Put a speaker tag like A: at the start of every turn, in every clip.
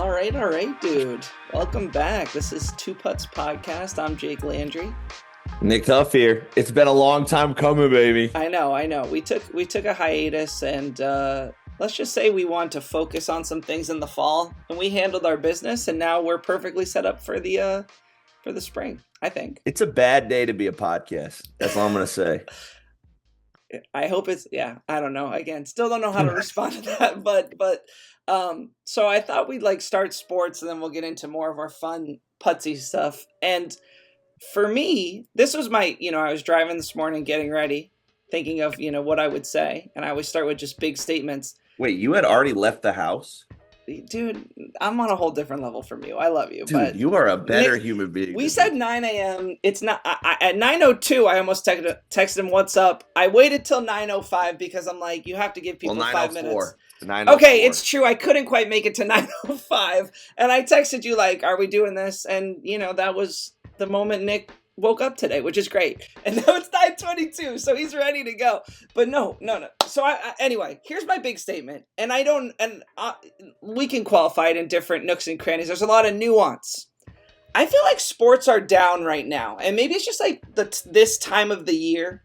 A: All right, dude. Welcome back. This is Two Putts Podcast. I'm Jake Landry.
B: Nick Huff here. It's been a long time coming, baby.
A: I know. We took a hiatus, and let's just say we want to focus on some things in the fall, and we handled our business, and now we're perfectly set up for the spring, I think.
B: It's a bad day to be a podcast. That's all I'm gonna say.
A: I hope I don't know. Again, still don't know how to respond to that, but so I thought we'd start sports and then we'll get into more of our fun putsy stuff. And for me, this was my, I was driving this morning getting ready, thinking of, what I would say. And I always start with just big statements.
B: Wait, you had already left the house?
A: Dude, I'm on a whole different level from you. I love you.
B: Dude,
A: but
B: you are a better human being.
A: We said 9 a.m. It's not. At 9:02, I almost texted him, "What's up?" I waited till 9:05 because I'm like, you have to give people 5 minutes.
B: 9:04.
A: Okay, it's true. I couldn't quite make it to 9:05, and I texted you "Are we doing this?" And that was the moment Nick woke up today, which is great. And now it's 9:22, so he's ready to go. But no. So anyway, here's my big statement, and we can qualify it in different nooks and crannies. There's a lot of nuance. I feel like sports are down right now, and maybe it's just this time of the year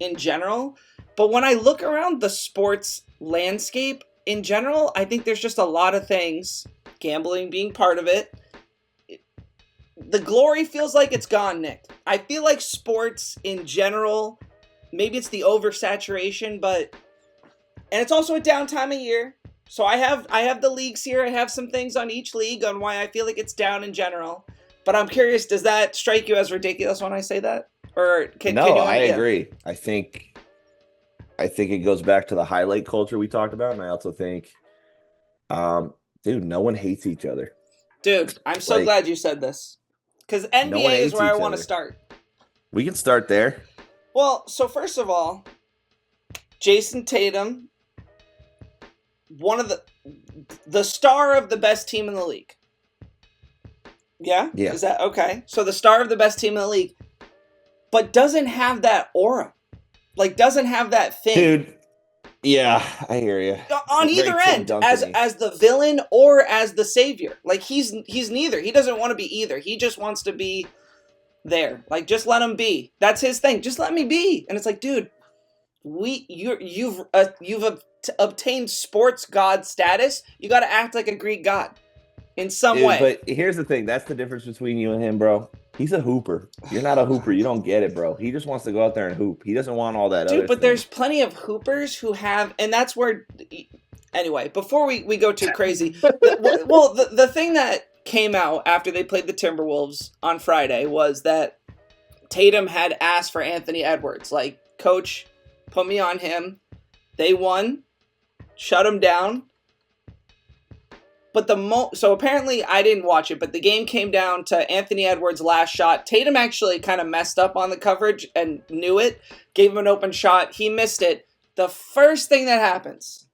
A: in general. But when I look around the sports landscape in general, I think there's just a lot of things, gambling being part of it. The glory feels like it's gone, Nick. I feel like sports in general, maybe it's the oversaturation, and it's also a down time of year. So I have the leagues here. I have some things on each league on why I feel like it's down in general. But I'm curious, does that strike you as ridiculous when I say that? Or
B: I agree. I think it goes back to the highlight culture we talked about, and I also think, dude, no one hates each other.
A: Dude, I'm so glad you said this. Because NBA is where I want to start.
B: We can start there.
A: Well, so first of all, Jason Tatum, one of the star of the best team in the league. Yeah?
B: Yeah.
A: Is that okay? So the star of the best team in the league, but doesn't have that aura. Doesn't have that thing.
B: Dude, yeah, I hear you.
A: On either end, as the villain or as the savior. He's neither. He doesn't want to be either. He just wants to be there. Just let him be. That's his thing. Just let me be. And it's dude, you've obtained sports god status. You got to act like a Greek god in some way.
B: But here's the thing. That's the difference between you and him, bro. He's a hooper. You're not a hooper. You don't get it, bro. He just wants to go out there and hoop. He doesn't want all that
A: Dude, but there's plenty of hoopers who have, and that's where, anyway, before we go too crazy, the thing that came out after they played the Timberwolves on Friday was that Tatum had asked for Anthony Edwards. Coach, put me on him. They won. Shut him down. But so apparently I didn't watch it, but the game came down to Anthony Edwards' last shot. Tatum actually kind of messed up on the coverage and knew it, gave him an open shot. He missed it. The first thing that happens,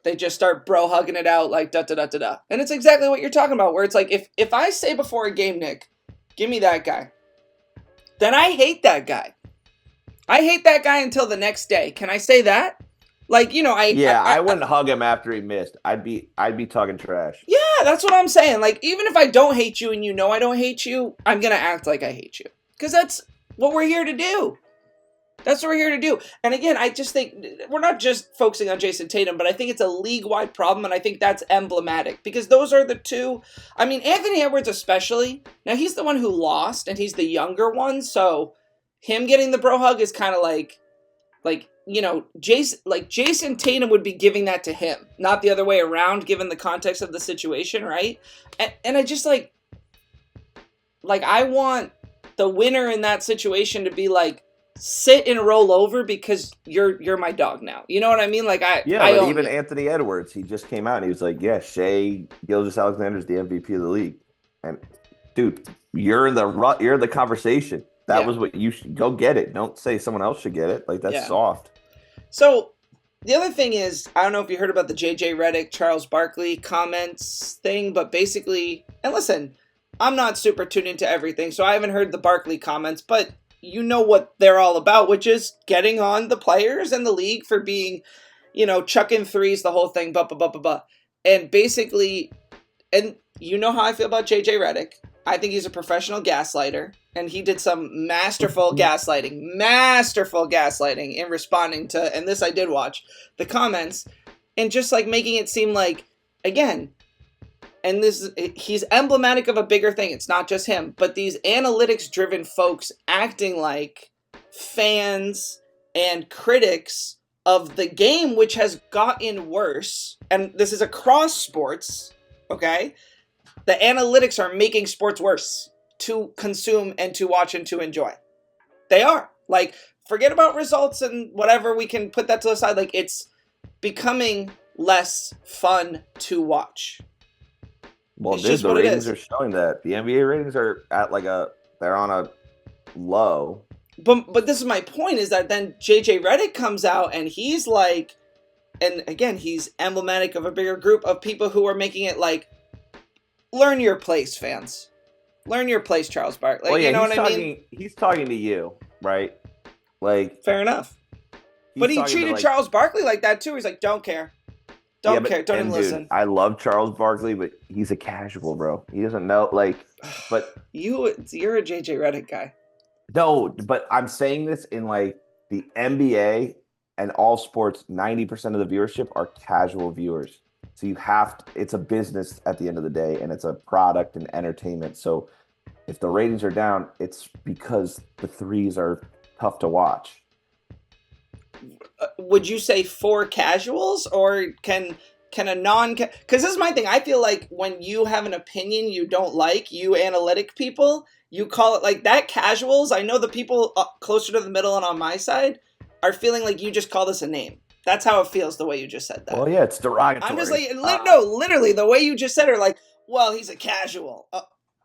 A: they just start bro hugging it out da-da-da-da-da. And it's exactly what you're talking about, where it's if I say before a game, Nick, give me that guy, then I hate that guy. I hate that guy until the next day. Can I say that?
B: I wouldn't hug him after he missed. I'd be talking trash.
A: Yeah, that's what I'm saying. Even if I don't hate you and I don't hate you, I'm going to act like I hate you. Because that's what we're here to do. That's what we're here to do. And again, I just think we're not just focusing on Jason Tatum, but I think it's a league-wide problem, and I think that's emblematic. Because those are the two. I mean, Anthony Edwards especially. Now, he's the one who lost, and he's the younger one, so him getting the bro hug is kind of Jason Tatum would be giving that to him, not the other way around, given the context of the situation, right? And I just I want the winner in that situation to be sit and roll over because you're my dog now. You know what I mean?
B: Even Anthony Edwards, he just came out and he was like, yeah, Shai Gilgeous-Alexander's the MVP of the league. And dude, you're in the conversation. That was what you should go get it. Don't say someone else should get it. That's soft.
A: So the other thing is, I don't know if you heard about the JJ Redick, Charles Barkley comments thing, but basically, and listen, I'm not super tuned into everything, so I haven't heard the Barkley comments, but you know what they're all about, which is getting on the players and the league for being, chucking threes, the whole thing, And basically, and you know how I feel about JJ Redick. I think he's a professional gaslighter, and he did some masterful gaslighting in responding to, and this I did watch, the comments, and just like making it seem like, again, and he's emblematic of a bigger thing. It's not just him, but these analytics-driven folks acting like fans and critics of the game, which has gotten worse, and this is across sports, okay? The analytics are making sports worse to consume and to watch and to enjoy. They are. Like, forget about results and whatever, we can put that to the side. Like, it's becoming less fun to watch.
B: Well, dude, the ratings are showing that. The NBA ratings are at they're on a low.
A: But this is my point, is that then JJ Redick comes out and he's like, and again, he's emblematic of a bigger group of people who are making it like, learn your place, fans. Learn your place, Charles Barkley. Like, well, yeah, you know what I mean?
B: He's talking to you, right? Like,
A: fair enough. But he treated Charles Barkley like that too. He's like, don't care. Don't care. Don't even listen.
B: I love Charles Barkley, but he's a casual, bro. He doesn't know, but...
A: You're a JJ Redick guy.
B: No, but I'm saying this in like the NBA and all sports, 90% of the viewership are casual viewers. So it's a business at the end of the day, and it's a product and entertainment. So if the ratings are down, it's because the threes are tough to watch.
A: Would you say for casuals, or can a because this is my thing. I feel like when you have an opinion you don't like, you analytic people, you call it like that casuals. I know the people closer to the middle and on my side are feeling like you just call this a name. That's how it feels, the way you just said that.
B: Well, yeah, it's derogatory.
A: I'm just like, no, literally, the way you just said it, like, well, he's a casual.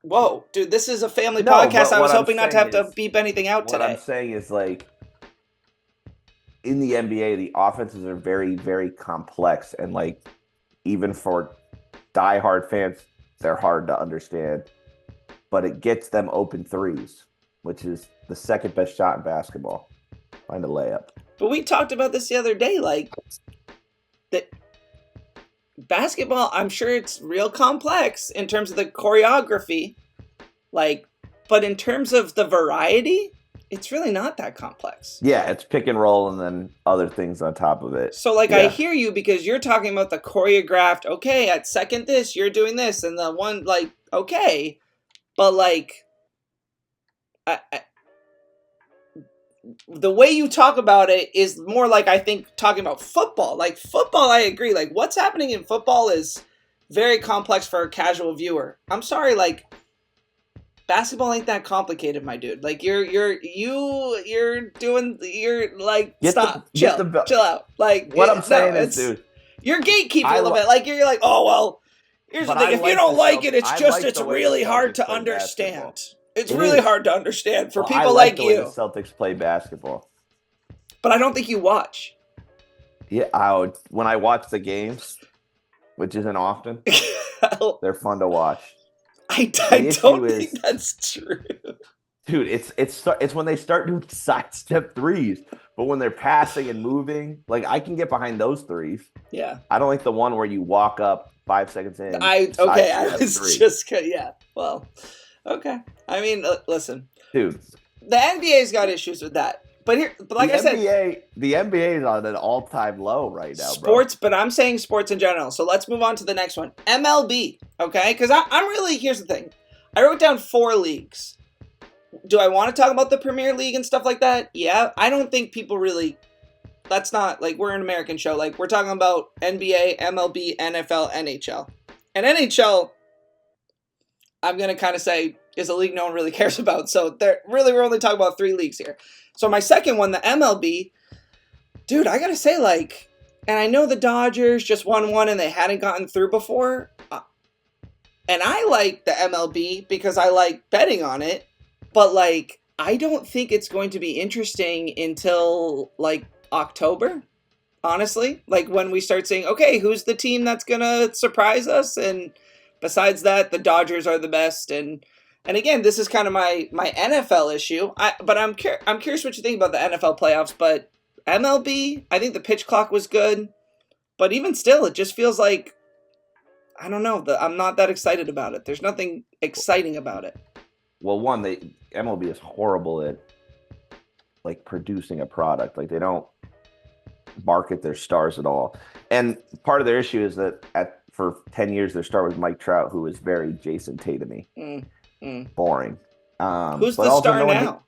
A: Whoa, dude, this is a family podcast. I was hoping not to have to beep anything out today.
B: What I'm saying is, like, in the NBA, the offenses are very, very complex. And, like, even for diehard fans, they're hard to understand. But it gets them open threes, which is the second best shot in basketball. Find a layup.
A: But we talked about this the other day, like, that basketball, I'm sure it's real complex in terms of the choreography, like, but in terms of the variety, it's really not that complex.
B: Yeah, it's pick and roll and then other things on top of it.
A: So, like, yeah. I hear you because you're talking about the choreographed, okay, at second this, you're doing this, and the one, like, okay, but, like, the way you talk about it is more like, I think, talking about football. Like, football, I agree. Like, what's happening in football is very complex for a casual viewer. I'm sorry, like, basketball ain't that complicated, my dude. Like, you're like, stop, chill out. Like,
B: what I'm saying is, dude,
A: you're gatekeeping a little bit. Like, you're like, oh, well, here's the thing. If you don't like it, it's really hard to understand. Basketball. It's really hard to understand for people like you.
B: The Celtics play basketball,
A: but I don't think you watch.
B: Yeah, when I watch the games, which isn't often, they're fun to watch.
A: I don't think that's true,
B: dude. It's when they start doing sidestep threes, but when they're passing and moving, like, I can get behind those threes.
A: Yeah,
B: I don't like the one where you walk up 5 seconds in.
A: I was just yeah. Well. Okay. I mean, listen.
B: Dude.
A: The NBA's got issues with that. But like I said.
B: The NBA is on an all-time low right now,
A: sports, bro. But I'm saying sports in general. So let's move on to the next one. MLB. Okay? Because I'm really, here's the thing. I wrote down 4 leagues. Do I want to talk about the Premier League and stuff like that? Yeah. I don't think people really, that's not, like, we're an American show. Like, we're talking about NBA, MLB, NFL, NHL. And NHL, I'm going to kind of say, is a league no one really cares about. So we're only talking about 3 leagues here. So my second one, the MLB, dude, I got to say, like, and I know the Dodgers just won one and they hadn't gotten through before. And I like the MLB because I like betting on it. But, like, I don't think it's going to be interesting until, like, October, honestly. Like, when we start saying, okay, who's the team that's going to surprise us? And besides that, the Dodgers are the best. And again, this is kind of my NFL issue. But I'm curious what you think about the NFL playoffs. But MLB, I think the pitch clock was good. But even still, it just feels like, I don't know. I'm not that excited about it. There's nothing exciting about it.
B: Well, one, MLB is horrible at like producing a product. Like they don't market their stars at all. And part of their issue is that for 10 years their star was Mike Trout, who was very Jason Tatum-y. Boring.
A: Who's
B: but
A: the
B: also
A: star now?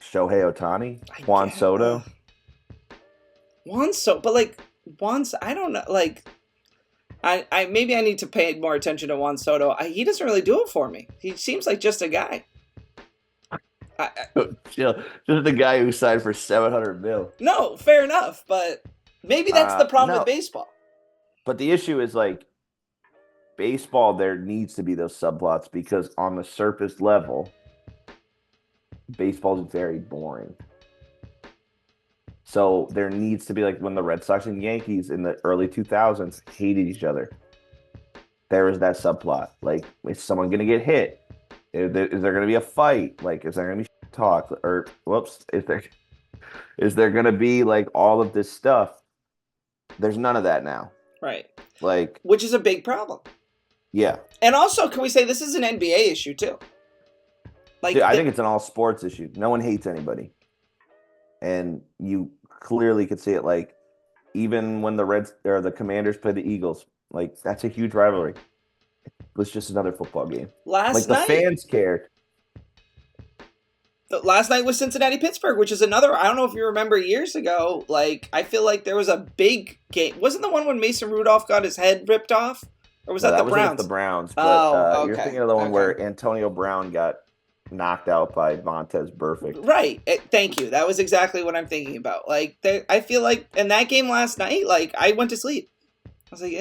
B: Shohei Ohtani, Juan Soto.
A: I don't know. Like, I maybe I need to pay more attention to Juan Soto. He doesn't really do it for me. He seems like just a guy.
B: Just the guy who signed for $700 million.
A: No, fair enough, but maybe that's the problem with baseball.
B: But the issue is like baseball. There needs to be those subplots because on the surface level, baseball is very boring. So there needs to be like when the Red Sox and Yankees in the early 2000s hated each other. There was that subplot. Like, is someone going to get hit? Is there going to be a fight? Like, is there going to be talk? Or, is there going to be like all of this stuff? There's none of that now.
A: Right.
B: Like,
A: which is a big problem.
B: Yeah.
A: And also, can we say this is an NBA issue too?
B: Like, dude, I think it's an all sports issue. No one hates anybody. And you clearly could see it, like, even when the Commanders play the Eagles, like, that's a huge rivalry. It was just another football game.
A: Last night,
B: the fans cared.
A: Last night was Cincinnati-Pittsburgh, which is another, I don't know if you remember years ago, like, I feel like there was a big game. Wasn't the one when Mason Rudolph got his head ripped off? Or was that the Browns?
B: That was the Browns. But, okay. You're thinking of the one where Antonio Brown got knocked out by Montez Burfict.
A: Right. Thank you. That was exactly what I'm thinking about. Like, I feel like in that game last night, like, I went to sleep. I was like,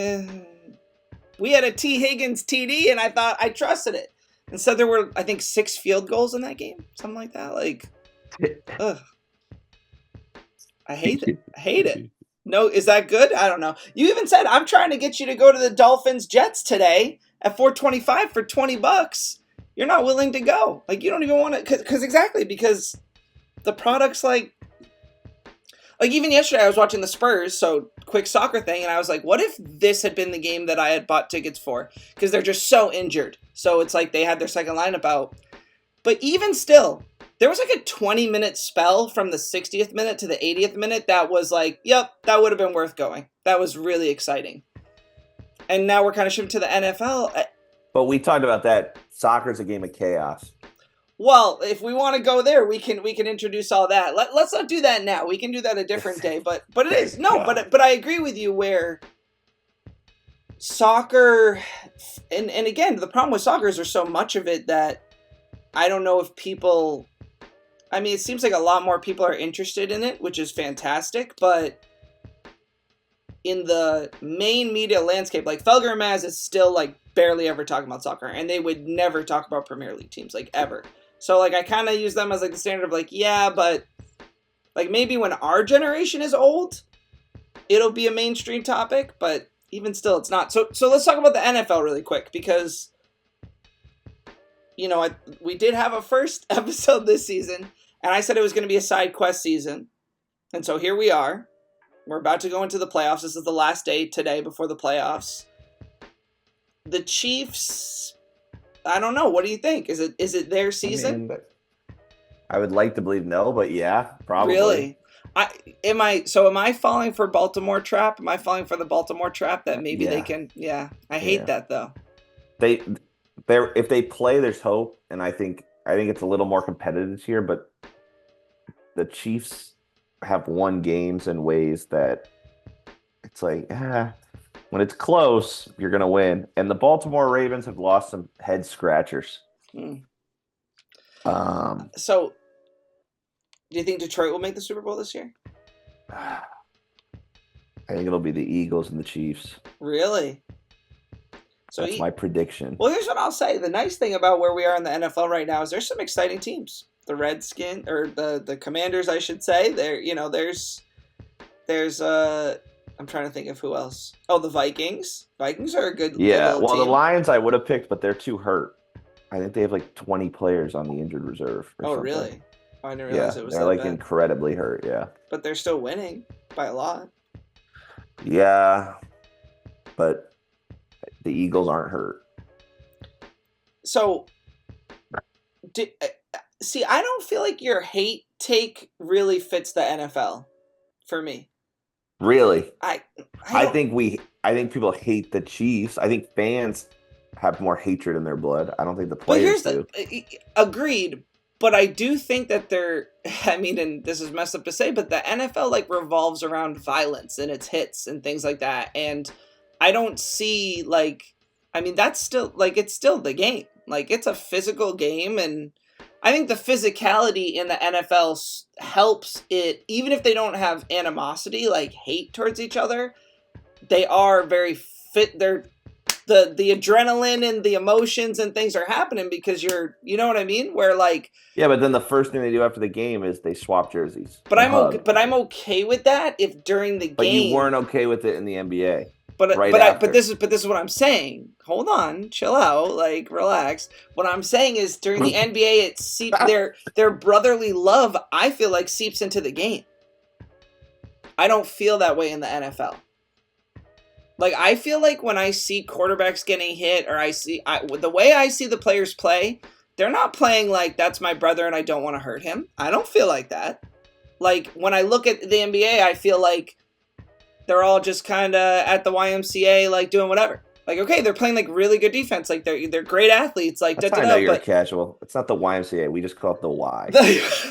A: we had a T. Higgins TD, and I thought I trusted it. And so there were, I think, 6 field goals in that game. Something like that. Like, ugh. I hate it. I hate it. No, is that good? I don't know. You even said, I'm trying to get you to go to the Dolphins-Jets today at $4.25 for $20. You're not willing to go. Like, you don't even want to, because the product's like even yesterday I was watching the Spurs, so quick soccer thing, and I was like, what if this had been the game that I had bought tickets for? Because they're just so injured. So it's like they had their second lineup out. But even still, there was like a 20-minute spell from the 60th minute to the 80th minute that was like, yep, that would have been worth going. That was really exciting. And now we're kind of shifting to the NFL.
B: But we talked about that. Soccer's a game of chaos.
A: Well, if we want to go there, we can introduce all that. Let's not do that now. We can do that a different day. But it is but I agree with you where soccer and again, the problem with soccer is there's so much of it that I don't know if people. I mean, it seems like a lot more people are interested in it, which is fantastic. But in the main media landscape, like Felger and Maz is still like barely ever talking about soccer, and they would never talk about Premier League teams like ever. So like I kind of use them as like the standard of like, yeah, but like maybe when our generation is old, it'll be a mainstream topic, but even still it's not. So let's talk about the NFL really quick because we did have a first episode this season, and I said it was going to be a side quest season. And so here we are. We're about to go into the playoffs. This is the last day today before the playoffs. The Chiefs, I don't know. What do you think? Is it their season?
B: I would like to believe no, but yeah, probably.
A: Really? Am I falling for Baltimore trap? Am I falling for the Baltimore trap that maybe they can? Yeah, I hate that though.
B: If they play, there's hope, and I think it's a little more competitive this year. But the Chiefs have won games in ways that it's like, when it's close, you're going to win. And the Baltimore Ravens have lost some head scratchers.
A: So, do you think Detroit will make the Super Bowl this year?
B: I think it'll be the Eagles and the Chiefs.
A: Really? So
B: that's my prediction.
A: Well, here's what I'll say. The nice thing about where we are in the NFL right now is there's some exciting teams. The Redskins, or the Commanders, I should say. There's I'm trying to think of who else. Oh, the Vikings. Vikings are a good team.
B: The Lions I would have picked, but they're too hurt. I think they have like 20 players on the injured reserve.
A: Oh, something. Really? Oh, I didn't realize it was
B: they're like bad. Incredibly hurt, yeah.
A: But they're still winning by a lot.
B: Yeah, but the Eagles aren't hurt.
A: So, see, I don't feel like your hate take really fits the NFL for me.
B: Really,
A: I
B: I
A: don't.
B: think I think people hate the Chiefs. I think fans have more hatred in their blood. I don't think the
A: But
B: players
A: here's the
B: do.
A: agreed. But I do think that they're. I mean, and this is messed up to say, but the NFL like revolves around violence and its hits and things like that. And I don't see like. I mean, that's still like it's still the game. Like it's a physical game, and I think the physicality in the NFL helps it. Even if they don't have animosity, like hate towards each other, they are very fit. They're the adrenaline and the emotions and things are happening because you know what I mean? Where like,
B: Yeah, but then the first thing they do after the game is they swap jerseys
A: but
B: and hug.
A: I'm okay with that if during the
B: But you
A: game.
B: weren't okay with it in the NBA
A: But
B: right
A: but I
B: after.
A: but this is what I'm saying. Hold on, chill out, like relax. What I'm saying is during the NBA, their brotherly love. I feel like seeps into the game. I don't feel that way in the NFL. Like I feel like when I see quarterbacks getting hit, or the way I see the players play, they're not playing like that's my brother and I don't want to hurt him. I don't feel like that. Like when I look at the NBA, I feel like they're all just kind of at the YMCA, like doing whatever. Like okay, they're playing like really good defense, like they're great athletes, like
B: That's how I know you're a casual. It's not the YMCA. We just call it the Y.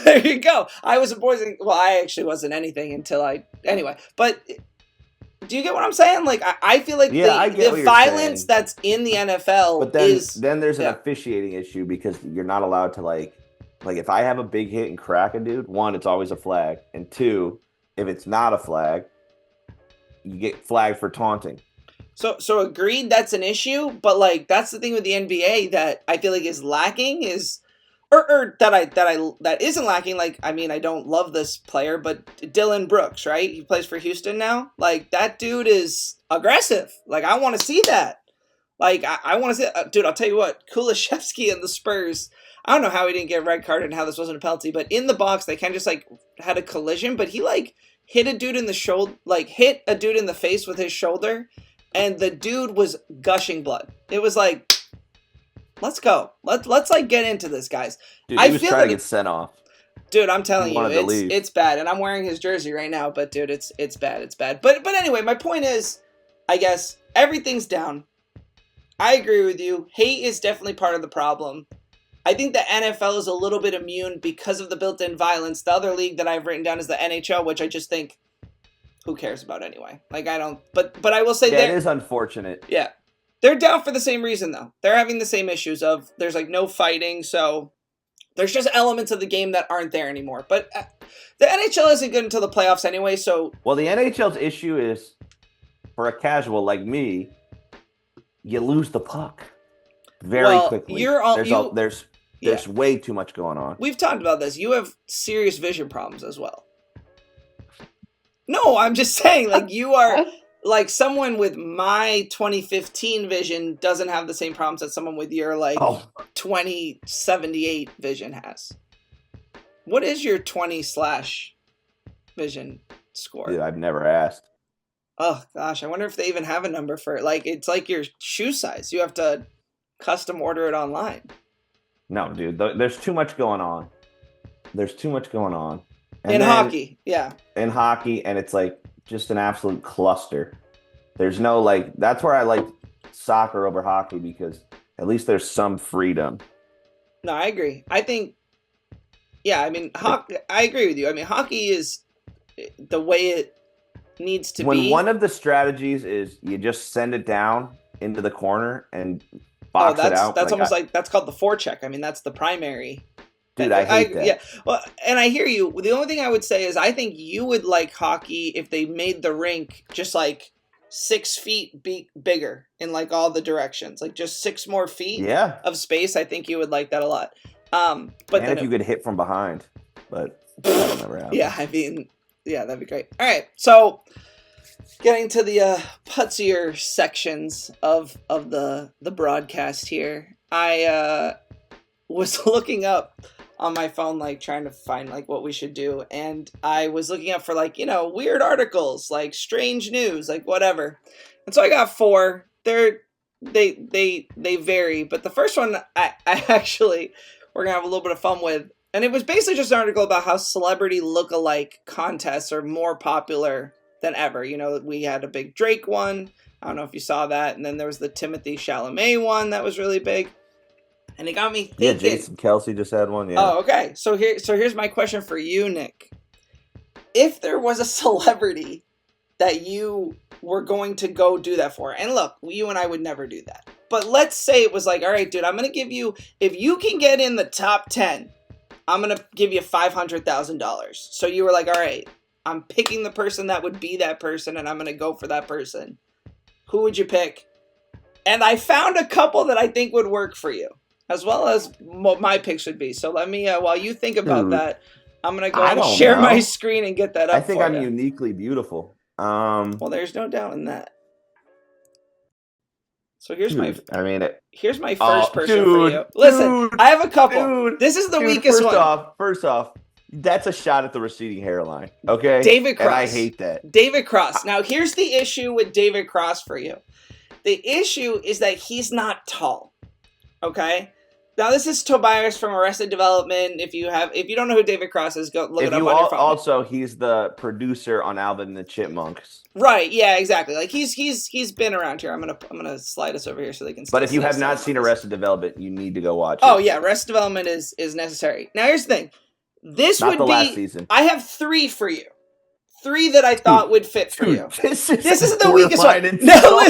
A: There you go. I was a boys. Well, I actually wasn't anything until anyway. But do you get what I'm saying? Like I feel like
B: I get
A: the violence that's in the NFL
B: but then there's an officiating issue because you're not allowed to like if I have a big hit and crack a dude, one, it's always a flag, and two, if it's not a flag, you get flagged for taunting.
A: So agreed, that's an issue, but like that's the thing with the NBA that I feel like is lacking is or that isn't lacking. Like I mean, I don't love this player, but Dylan Brooks, right? He plays for Houston now. Like that dude is aggressive. Like I want to see that. Like I want to see, dude. I'll tell you what, Kulishevsky and the Spurs. I don't know how he didn't get red carded and how this wasn't a penalty, but in the box they kind of just like had a collision, but he like hit a dude in the shoulder, like hit a dude in the face with his shoulder, and the dude was gushing blood. It was like, let's go. Let's like get into this, guys.
B: Dude, he was trying to get sent off.
A: Dude, I'm telling you, it's bad, and I'm wearing his jersey right now. But dude, it's bad. It's bad. But anyway, my point is, I guess everything's down. I agree with you. Hate is definitely part of the problem. I think the NFL is a little bit immune because of the built-in violence. The other league that I've written down is the NHL, which I just think, who cares about anyway? Like I don't. But I will say
B: that it is unfortunate.
A: Yeah, they're down for the same reason though. They're having the same issues of there's like no fighting, so there's just elements of the game that aren't there anymore. But the NHL isn't good until the playoffs anyway. So
B: well, the NHL's issue is for a casual like me, you lose the puck very quickly. There's way too much going on.
A: We've talked about this. You have serious vision problems as well. No, I'm just saying, like, you are, like, someone with my 2015 vision doesn't have the same problems that someone with your, 2078 vision has. What is your 20/vision score?
B: Dude, I've never asked.
A: Oh, gosh, I wonder if they even have a number for it. Like, it's like your shoe size. You have to custom order it online.
B: No, dude, there's too much going on.
A: In hockey, yeah.
B: In hockey, and it's like just an absolute cluster. There's no that's where I like soccer over hockey because at least there's some freedom.
A: No, I agree. I think, yeah, I mean, I agree with you. I mean, hockey is the way it needs to be.
B: When one of the strategies is you just send it down into the corner and box it out.
A: That's almost like that's called the forecheck. I mean, that's the primary.
B: Dude, I hate that.
A: Yeah, well, and I hear you. The only thing I would say is I think you would like hockey if they made the rink just like 6 feet bigger in like all the directions, like just 6 more feet of space. I think you would like that a lot. But
B: then if you could hit from behind, but that'll never happen.
A: Yeah, I mean, yeah, that'd be great. All right, so getting to the putzier sections of the broadcast here, I was looking up on my phone, like trying to find like what we should do, and I was looking up for like, you know, weird articles, like strange news, like whatever. And so I got 4. They're they vary, but the first one I actually we're gonna have a little bit of fun with, and it was basically just an article about how celebrity look-alike contests are more popular than ever. You know, we had a big Drake one. I don't know if you saw that, and then there was the Timothy Chalamet one that was really big, and it got me thinking.
B: Yeah, Jason Kelsey just had one. Yeah.
A: Oh, okay. So here's my question for you, Nick. If there was a celebrity that you were going to go do that for, and look, you and I would never do that, but let's say it was like, all right, dude, I'm going to give you, if you can get in the top 10, I'm going to give you $500,000. So you were like, all right, I'm picking the person that would be that person, and I'm going to go for that person. Who would you pick? And I found a couple that I think would work for you, as well as what my picks would be. So let me, while you think about that, I'm going to go ahead and share my screen and get that up.
B: I think I'm uniquely beautiful.
A: Well, there's no doubt in that. So here's my first person for you. Listen, I have a couple. This is the weakest one.
B: First off, that's a shot at the receding hairline. Okay,
A: David Cross.
B: And I hate that.
A: David Cross. Now here's the issue with David Cross for you. The issue is that he's not tall. Okay. Now this is Tobias from Arrested Development. If you don't know who David Cross is, go look it up on your phone.
B: Also, he's the producer on Alvin and the Chipmunks.
A: Right? Yeah, exactly. Like he's been around here. I'm gonna slide us over here so they can see.
B: But if you have not seen Arrested Development, you need to go watch it.
A: Oh yeah, Arrested Development is necessary. Now here's the thing. This would be last season. I have 3 for you. 3 that I thought would fit for you. This is the weakest one. No,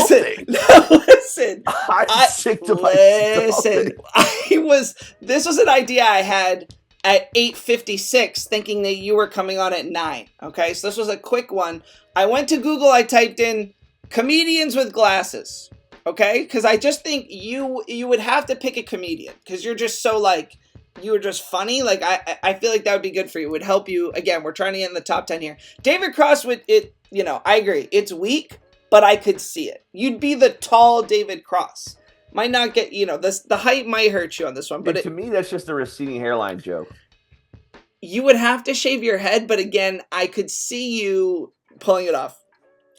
A: listen.
B: I'm sick to my stomach.
A: This was an idea I had at 8:56, thinking that you were coming on at 9. Okay, so this was a quick one. I went to Google. I typed in comedians with glasses. Okay, because I just think you would have to pick a comedian because you're just so like. You were just funny. Like, I feel like that would be good for you. It would help you. Again, we're trying to get in the top 10 here. David Cross would, I agree. It's weak, but I could see it. You'd be the tall David Cross. Might not get, the height might hurt you on this one. But
B: to me, that's just a receding hairline joke.
A: You would have to shave your head, but again, I could see you pulling it off.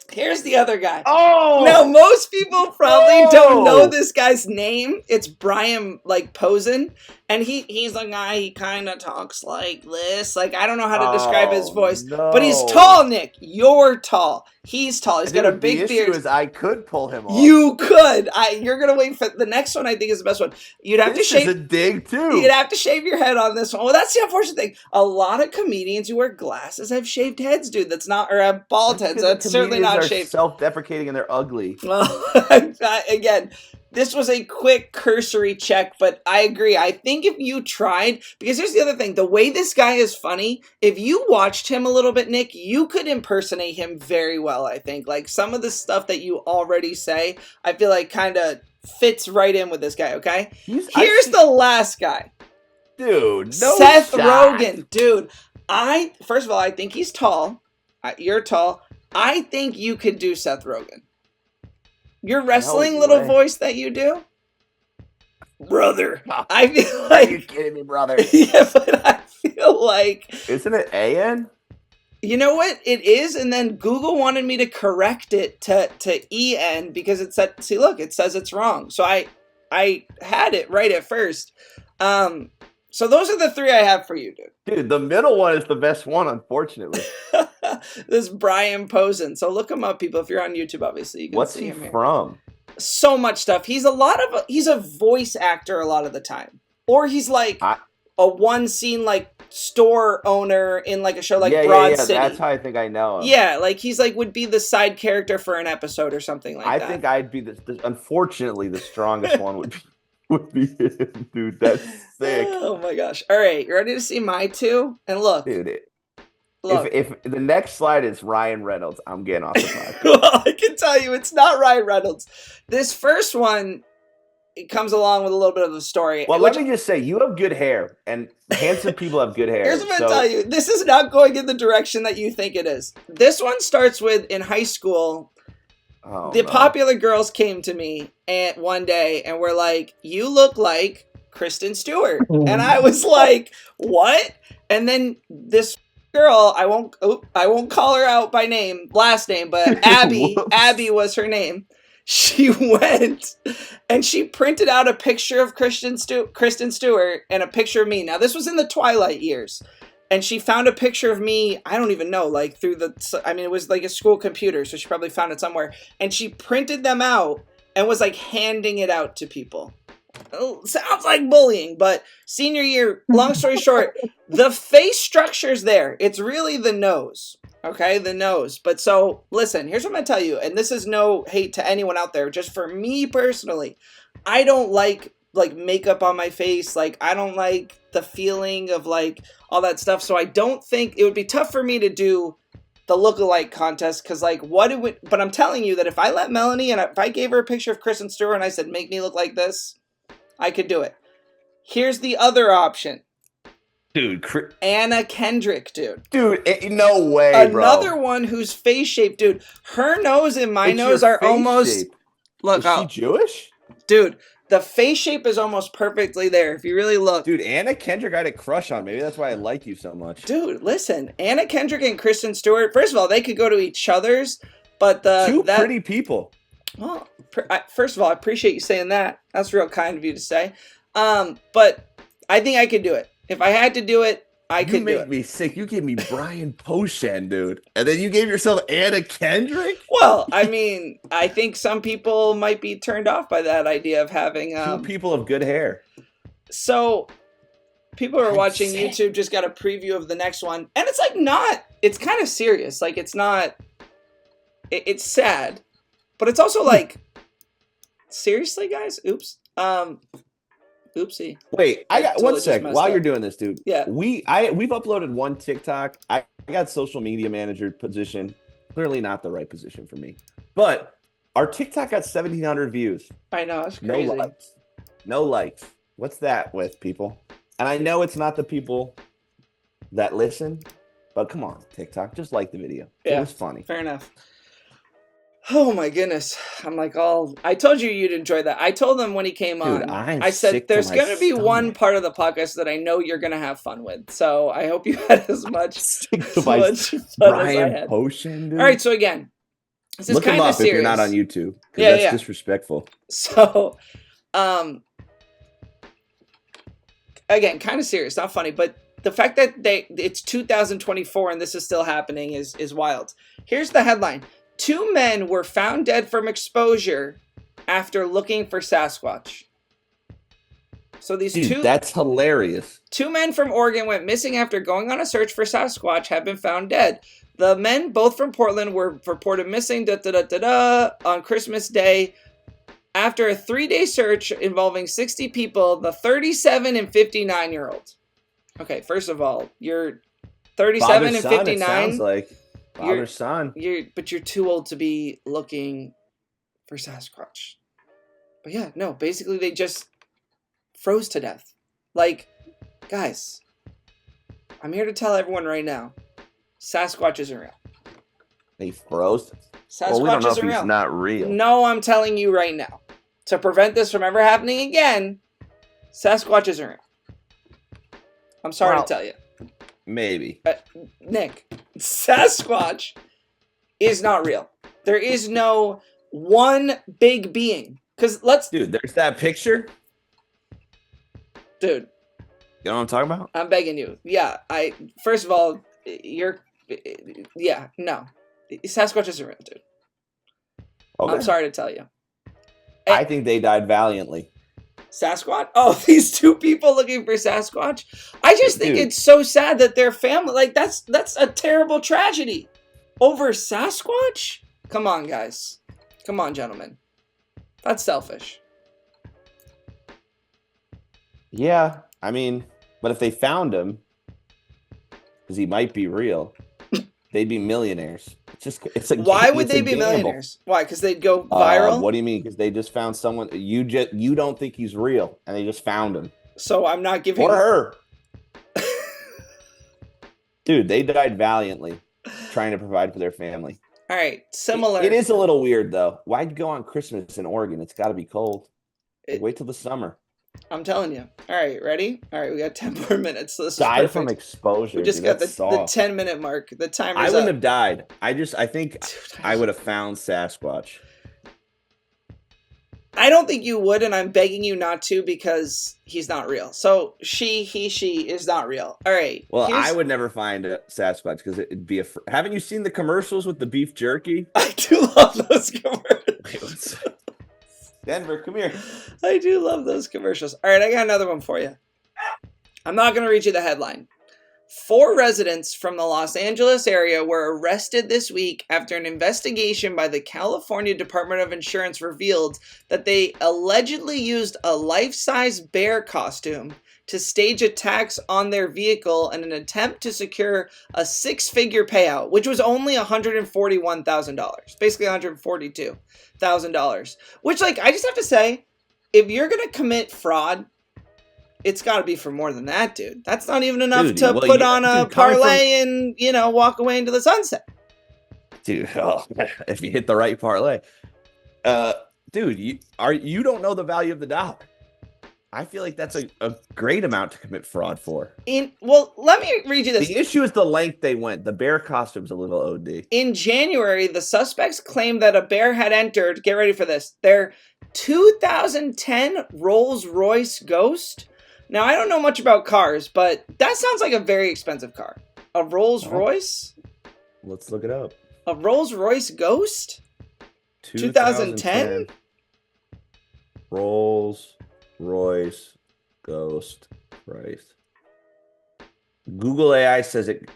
A: Here's the other guy.
B: Oh!
A: Now, most people probably don't know this guy's name. It's Brian, Posen. And he's a guy, he kind of talks like this. Like, I don't know how to describe his voice.
B: No.
A: But he's tall, Nick. You're tall. He's tall. He's got a big beard.
B: The issue is I could pull him off.
A: You could. You're going to wait for the next one. I think is the best one. You'd have to shave.
B: This is a dig, too.
A: You'd have to shave your head on this one. Well, that's the unfortunate thing. A lot of comedians who wear glasses have shaved heads, dude. Or have bald heads. That's certainly not shaved.
B: Self-deprecating and they're ugly.
A: Well, again, this was a quick cursory check, but I agree. I think if you tried, because here's the other thing, the way this guy is funny, if you watched him a little bit, Nick, you could impersonate him very well, I think. Like, some of the stuff that you already say, I feel like kind of fits right in with this guy, okay? Here's the last guy.
B: Dude,
A: Seth Rogen. Dude, first of all, I think he's tall. You're tall. I think you could do Seth Rogen. Your wrestling little voice that you do? Brother. I feel like...
B: Are you kidding me, brother?
A: Yeah, but I feel like...
B: Isn't it A-N?
A: You know what? It is, and then Google wanted me to correct it to E-N because it said... See, look, it says it's wrong. So I had it right at first. So those are the 3 I have for you, dude.
B: Dude, the middle one is the best one, unfortunately.
A: This is Brian Posen. So look him up, people. If you're on YouTube, obviously, you can
B: What's
A: see him
B: he
A: here.
B: from?
A: So much stuff. He's a voice actor a lot of the time. Or he's like a one scene store owner in a show like Broad City.
B: That's how I think I know him.
A: Yeah, he's would be the side character for an episode or something like that.
B: I think I'd be unfortunately the strongest one would be him, dude. That's sick.
A: Oh my gosh. All right, you ready to see my 2? And look.
B: Dude, if the next slide is Ryan Reynolds, I'm getting off the podcast.
A: Well, I can tell you it's not Ryan Reynolds. This first one, it comes along with a little bit of the story.
B: Well, let me just say, you have good hair, and handsome people have good hair.
A: Here's what I'm going to tell you. This is not going in the direction that you think it is. This one starts with, in high school, popular girls came to me one day and were like, you look like Kristen Stewart. And I was like, what? And then this girl, I won't call her out by last name, but Abby was her name. she went and she printed out a picture of Kristen Stewart and a picture of me. Now, this was in the Twilight years. And she found a picture of me, I don't even know, like through it was like a school computer, so she probably found it somewhere. And she printed them out and was like handing it out to people. Oh, sounds like bullying, but senior year, long story short, the face structure's there. It's really the nose. Okay, the nose. But so, listen, here's what I'm going to tell you. And this is no hate to anyone out there. Just for me personally, I don't like makeup on my face. Like, I don't like the feeling of like all that stuff. So I don't think it would be tough for me to do the lookalike contest. Cause like but I'm telling you that if I let Melanie and if I gave her a picture of Kristen Stewart and I said, make me look like this, I could do it. Here's the other option.
B: Dude,
A: Anna Kendrick, dude.
B: Dude, no way,
A: Another one whose face shape, dude. Her nose and my nose are almost...
B: Shape. Look, is she Jewish?
A: Dude, the face shape is almost perfectly there if you really look.
B: Dude, Anna Kendrick I had a crush on. Maybe that's why I like you so much.
A: Dude, listen. Anna Kendrick and Kristen Stewart, first of all, they could go to each other's, but
B: Two pretty people.
A: Well, first of all, I appreciate you saying that. That's real kind of you to say. But I think I could do it. If I had to do it, I could do it. You
B: make me sick. You gave me Brian Posehn, dude. And then you gave yourself Anna Kendrick?
A: Well, I mean, I think some people might be turned off by that idea of having...
B: Two people of good hair.
A: So, people who are watching YouTube just got a preview of the next one. And it's like not... It's kind of serious. Like, it's not... It's sad. But it's also like... Seriously, guys? Oops. Oopsie.
B: Wait, I got
A: totally
B: 1 sec. While you're doing this, dude.
A: Yeah.
B: We've uploaded one TikTok. I got social media manager position. Clearly not the right position for me. But our TikTok got 1,700 views.
A: I know, it's crazy.
B: No likes. No likes. What's that with, people? And I know it's not the people that listen, but come on, TikTok, just like the video. Yeah, it was funny.
A: Fair enough. Oh my goodness. I'm like, I told you you'd enjoy that. I told them when he came on, I said, there's going to be one part of the podcast that I know you're going to have fun with. So I hope you had as much fun as I had.
B: Posehn, dude.
A: All right. So again, this is
B: look him up
A: serious.
B: If you're not on YouTube. Yeah, that's disrespectful.
A: So, again, kind of serious, not funny, but the fact that it's 2024 and this is still happening is wild. Here's the headline. 2 men were found dead from exposure after looking for Sasquatch. So
B: that's hilarious.
A: 2 men from Oregon went missing after going on a search for Sasquatch have been found dead. The men, both from Portland, were reported missing on Christmas Day. After a 3-day search involving 60 people, the 37 and 59-year-old. Okay, first of all, you're 37 and 59.
B: It sounds like. Father's son.
A: But you're too old to be looking for Sasquatch. But yeah, no, basically they just froze to death. Like, guys, I'm here to tell everyone right now, Sasquatch isn't real.
B: They froze?
A: Sasquatch
B: we don't know
A: isn't
B: if
A: real.
B: He's not real.
A: No, I'm telling you right now. To prevent this from ever happening again, Sasquatch isn't real. I'm sorry to tell you.
B: Maybe.
A: Nick, Sasquatch is not real. There is no one big being.
B: Dude, there's that picture.
A: Dude.
B: You know what I'm talking about?
A: I'm begging you. Yeah, first of all, no. Sasquatch isn't real, dude. Okay. I'm sorry to tell you.
B: I think they died valiantly.
A: Sasquatch? Oh, these 2 people looking for Sasquatch? I just think it's so sad that their family, like, that's a terrible tragedy. Over Sasquatch? Come on, guys. Come on, gentlemen. That's selfish.
B: Yeah, I mean, but if they found him, because he might be real, they'd be millionaires.
A: Why would they be millionaires? Why? Because they'd go viral?
B: What do you mean? Because they just found someone you don't think he's real, and they just found him.
A: So I'm not giving
B: or her. Dude, they died valiantly, trying to provide for their family.
A: All right, similar.
B: It is a little weird though. Why'd you go on Christmas in Oregon? It's got to be cold. Wait till the summer.
A: I'm telling you. All right, ready? All right, we got 10 more minutes. So this
B: died
A: is
B: from exposure.
A: We just got the 10-minute mark. The timer's
B: I wouldn't have died. I think I would have found Sasquatch.
A: I don't think you would, and I'm begging you not to because he's not real. So she is not real. All right.
B: Well, I would never find a Sasquatch because it'd be a. Haven't you seen the commercials with the beef jerky?
A: I do love those commercials.
B: Denver, come here.
A: I do love those commercials. All right, I got another one for you. I'm not going to read you the headline. 4 residents from the Los Angeles area were arrested this week after an investigation by the California Department of Insurance revealed that they allegedly used a life-size bear costume to stage attacks on their vehicle in an attempt to secure a 6-figure payout, which was only $141,000, basically $142,000. Which, like, I just have to say, if you're going to commit fraud, it's got to be for more than that, dude. That's not even enough to put on a parlay and, you know, walk away into the sunset.
B: Dude, if you hit the right parlay. Dude, you don't know the value of the dollar. I feel like that's a great amount to commit fraud for.
A: Well, let me read you this.
B: The issue is the length they went. The bear costume's a little OD.
A: In January, the suspects claimed that a bear had entered, get ready for this, their 2010 Rolls-Royce Ghost. Now, I don't know much about cars, but that sounds like a very expensive car. A Rolls-Royce?
B: Let's look it up.
A: A Rolls-Royce Ghost? 2010?
B: Rolls-Royce Ghost price. Google AI says it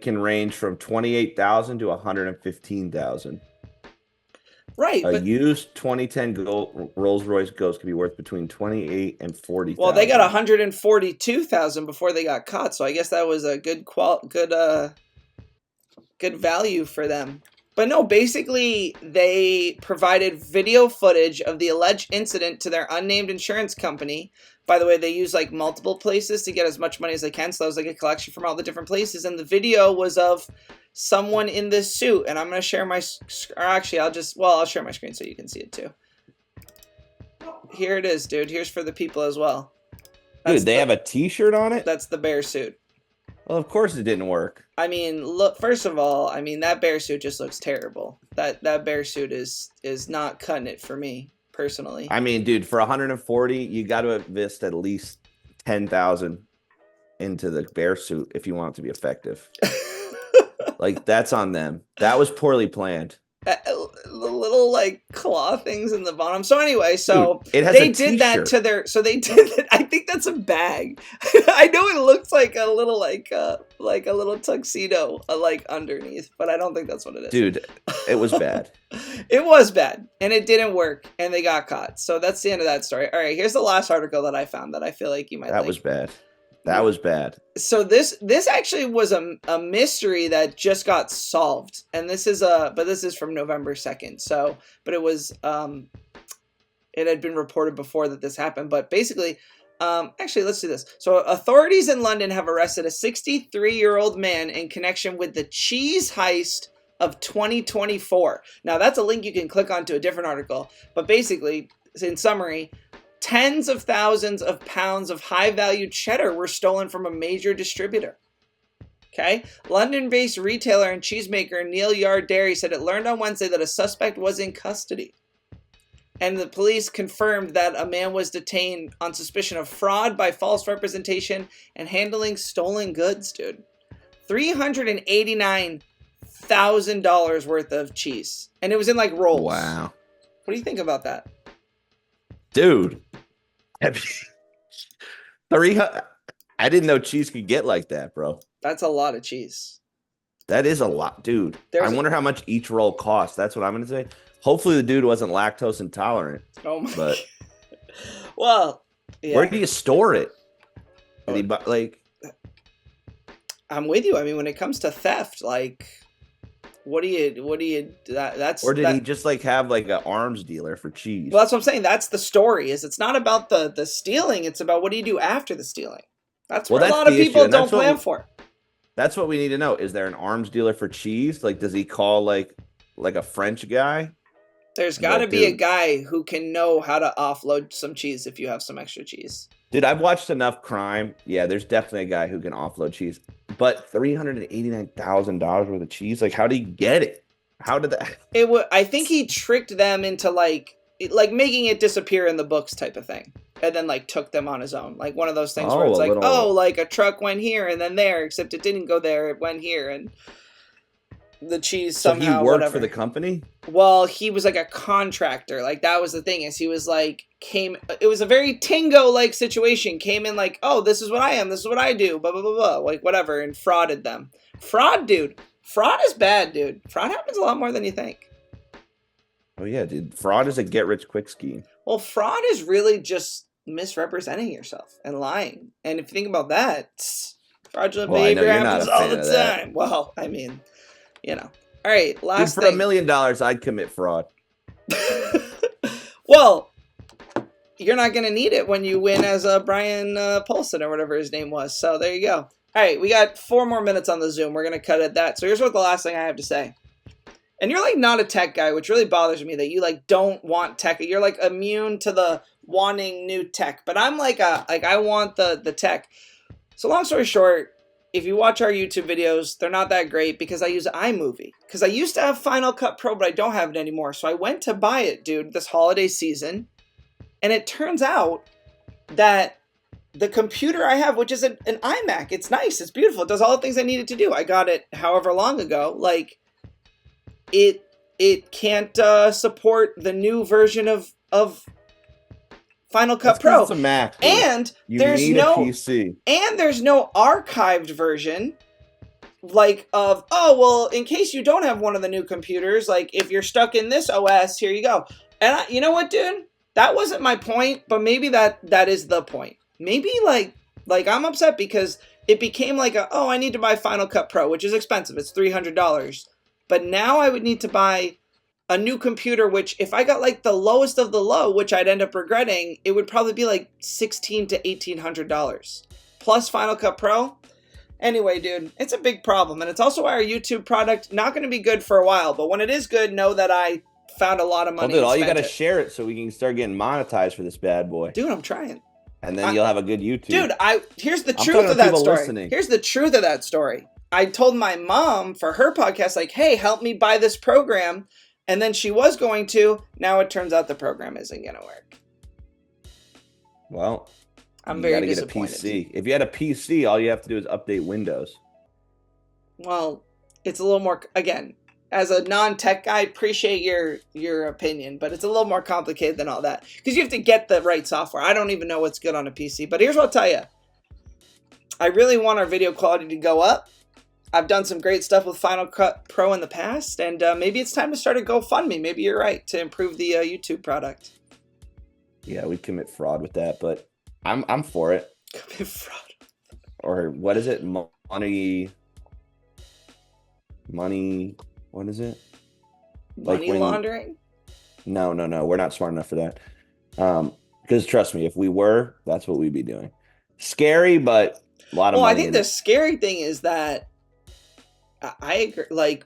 B: can range from 28,000 to 115,000.
A: Right.
B: A used 2010 Rolls-Royce Ghost could be worth between 28 and 40,000.
A: Well, they got 142,000 before they got caught, so I guess that was a good value for them. But no, basically they provided video footage of the alleged incident to their unnamed insurance company. By the way, they use like multiple places to get as much money as they can, so that was like a collection from all the different places, and the video was of someone in this suit, and I'm going to share my, or actually I'll share my screen so you can see it too. Here it is, dude. Here's for the people as well.
B: Dude, they have a t-shirt on it?
A: That's the bear suit.
B: Well, of course it didn't work.
A: I mean, look, first of all, I mean, that bear suit just looks terrible. That bear suit is not cutting it for me, personally.
B: I mean, dude, for 140, you got to invest at least 10,000 into the bear suit if you want it to be effective. Like, that's on them. That was poorly planned.
A: The little like claw things in the bottom. So anyway,
B: Dude,
A: they did that to their. So they did it. I think that's a bag. I know it looks like a little like a little tuxedo like underneath, but I don't think that's what it is.
B: Dude, it was bad.
A: It was bad, and it didn't work, and they got caught. So that's the end of that story. All right, here's the last article that I found that I feel like you might.
B: That was bad. That was bad. So
A: this actually was a mystery that just got solved, and this is from November 2nd. So, but it was it had been reported before that this happened. But basically, actually, let's do this. So, authorities in London have arrested a 63-year-old man in connection with the cheese heist of 2024. Now, that's a link you can click on to a different article. But basically, in summary, tens of thousands of pounds of high-value cheddar were stolen from a major distributor. Okay? London-based retailer and cheesemaker Neil Yard Dairy said it learned on Wednesday that a suspect was in custody. And the police confirmed that a man was detained on suspicion of fraud by false representation and handling stolen goods, dude. $389,000 worth of cheese. And it was in like rolls.
B: Wow.
A: What do you think about that?
B: Dude. 300. I didn't know cheese could get like that, bro.
A: That's a lot of cheese.
B: That is a lot, dude. I wonder how much each roll costs. That's what I'm going to say. Hopefully the dude wasn't lactose intolerant.
A: Oh my.
B: But
A: well, yeah.
B: Where do you store it?
A: I'm with you. I mean, when it comes to theft, like, what do you that's
B: or did he just like have like an arms dealer for cheese?
A: Well, that's what I'm saying. That's the story. It's not about the stealing. It's about what do you do after the stealing. That's what a lot of people don't plan for.
B: That's what we need to know. Is there an arms dealer for cheese? Like, does he call like a French guy?
A: There's got to be a guy who can know how to offload some cheese if you have some extra cheese.
B: Dude, I've watched enough crime. Yeah, there's definitely a guy who can offload cheese. But $389,000 worth of cheese? Like, how did he get it? How did that?
A: I think he tricked them into like like making it disappear in the books type of thing, and then like took them on his own, like one of those things where it's like, like a truck went here and then there, except it didn't go there, it went here, and the cheese somehow.
B: So he worked for the company?
A: Well, he was like a contractor. Like that was the thing, is he was like it was a very Tingo like situation. Came in like, oh, this is what I am, this is what I do, blah blah blah blah, like whatever, and frauded them. Fraud, dude. Fraud is bad, dude. Fraud happens a lot more than you think.
B: Oh yeah, dude. Fraud is a get rich quick scheme.
A: Well, fraud is really just misrepresenting yourself and lying. And if you think about that, fraudulent behavior happens all the time. Well, I mean, you know. All right, last
B: dude,
A: thing.
B: For $1 million, I'd commit fraud.
A: Well, you're not going to need it when you win as Brian Paulson or whatever his name was. So there you go. All right, we got 4 more minutes on the Zoom. We're going to cut at that. So here's what the last thing I have to say. And you're like not a tech guy, which really bothers me that you like don't want tech. You're like immune to the wanting new tech. But I'm like I want the tech. So long story short, if you watch our YouTube videos, they're not that great because I use iMovie. Because I used to have Final Cut Pro, but I don't have it anymore. So I went to buy it, dude, this holiday season. And it turns out that the computer I have, which is an iMac, it's nice, it's beautiful, it does all the things I needed to do. I got it however long ago. Like, it can't support the new version of Final Cut Pro.
B: It's a Mac, dude.
A: And there's
B: a PC.
A: And there's no archived version, like of, oh well, in case you don't have one of the new computers, like if you're stuck in this OS, here you go. And you know what, dude? That wasn't my point, but maybe that is the point. Maybe like I'm upset because it became like oh, I need to buy Final Cut Pro, which is expensive. It's $300. But now I would need to buy a new computer, which if I got like the lowest of the low, which I'd end up regretting, it would probably be like $1,600 to $1,800 plus Final Cut Pro. Anyway, dude, it's a big problem. And it's also our YouTube product, not going to be good for a while. But when it is good, know that I found a lot of money.
B: Well, dude, all you got to share it so we can start getting monetized for this bad boy.
A: Dude, I'm trying.
B: And then you'll have a good YouTube.
A: Dude, here's the truth of that story. Listening. Here's the truth of that story. I told my mom for her podcast, like, hey, help me buy this program. And then she was going to. Now it turns out the program isn't going to work.
B: Well,
A: I'm very disappointed.
B: Get a PC. If you had a PC, all you have to do is update Windows.
A: Well, it's a little more, again, as a non-tech guy, appreciate your opinion, but it's a little more complicated than all that. Because you have to get the right software. I don't even know what's good on a PC. But here's what I'll tell you. I really want our video quality to go up. I've done some great stuff with Final Cut Pro in the past, and maybe it's time to start a GoFundMe. Maybe you're right, to improve the YouTube product.
B: Yeah, we commit fraud with that, but I'm for it.
A: Commit fraud.
B: Or what is it? Money. What is it?
A: Money laundering?
B: No. We're not smart enough for that. Because trust me, if we were, that's what we'd be doing. Scary, but a lot of money.
A: Well, I think the scary thing is that I agree, like,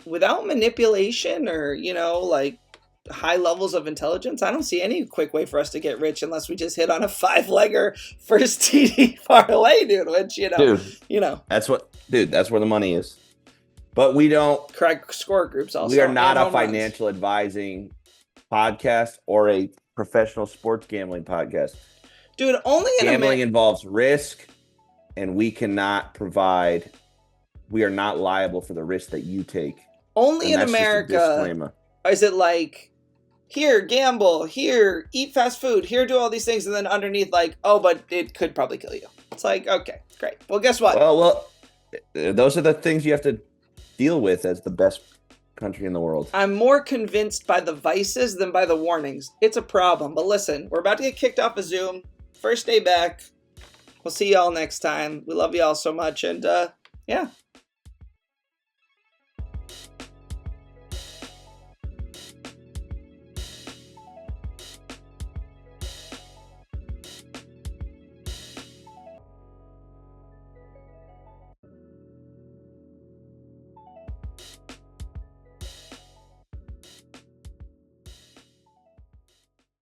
A: without manipulation or, like high levels of intelligence, I don't see any quick way for us to get rich unless we just hit on a 5-legger first TD parlay, dude, which,
B: that's where the money is. But we don't
A: correct score groups also.
B: We are not a financial advising podcast or a professional sports gambling podcast.
A: Dude, only in
B: gambling involves risk, and we are not liable for the risk that you take.
A: Only in America is it like, here, gamble, here, eat fast food, here, do all these things, and then underneath, like, oh, but it could probably kill you. It's like, okay, great. Well, guess what?
B: Well, those are the things you have to deal with as the best country in the world.
A: I'm more convinced by the vices than by the warnings. It's a problem. But listen, we're about to get kicked off of Zoom. First day back. We'll see y'all next time. We love y'all so much. And yeah,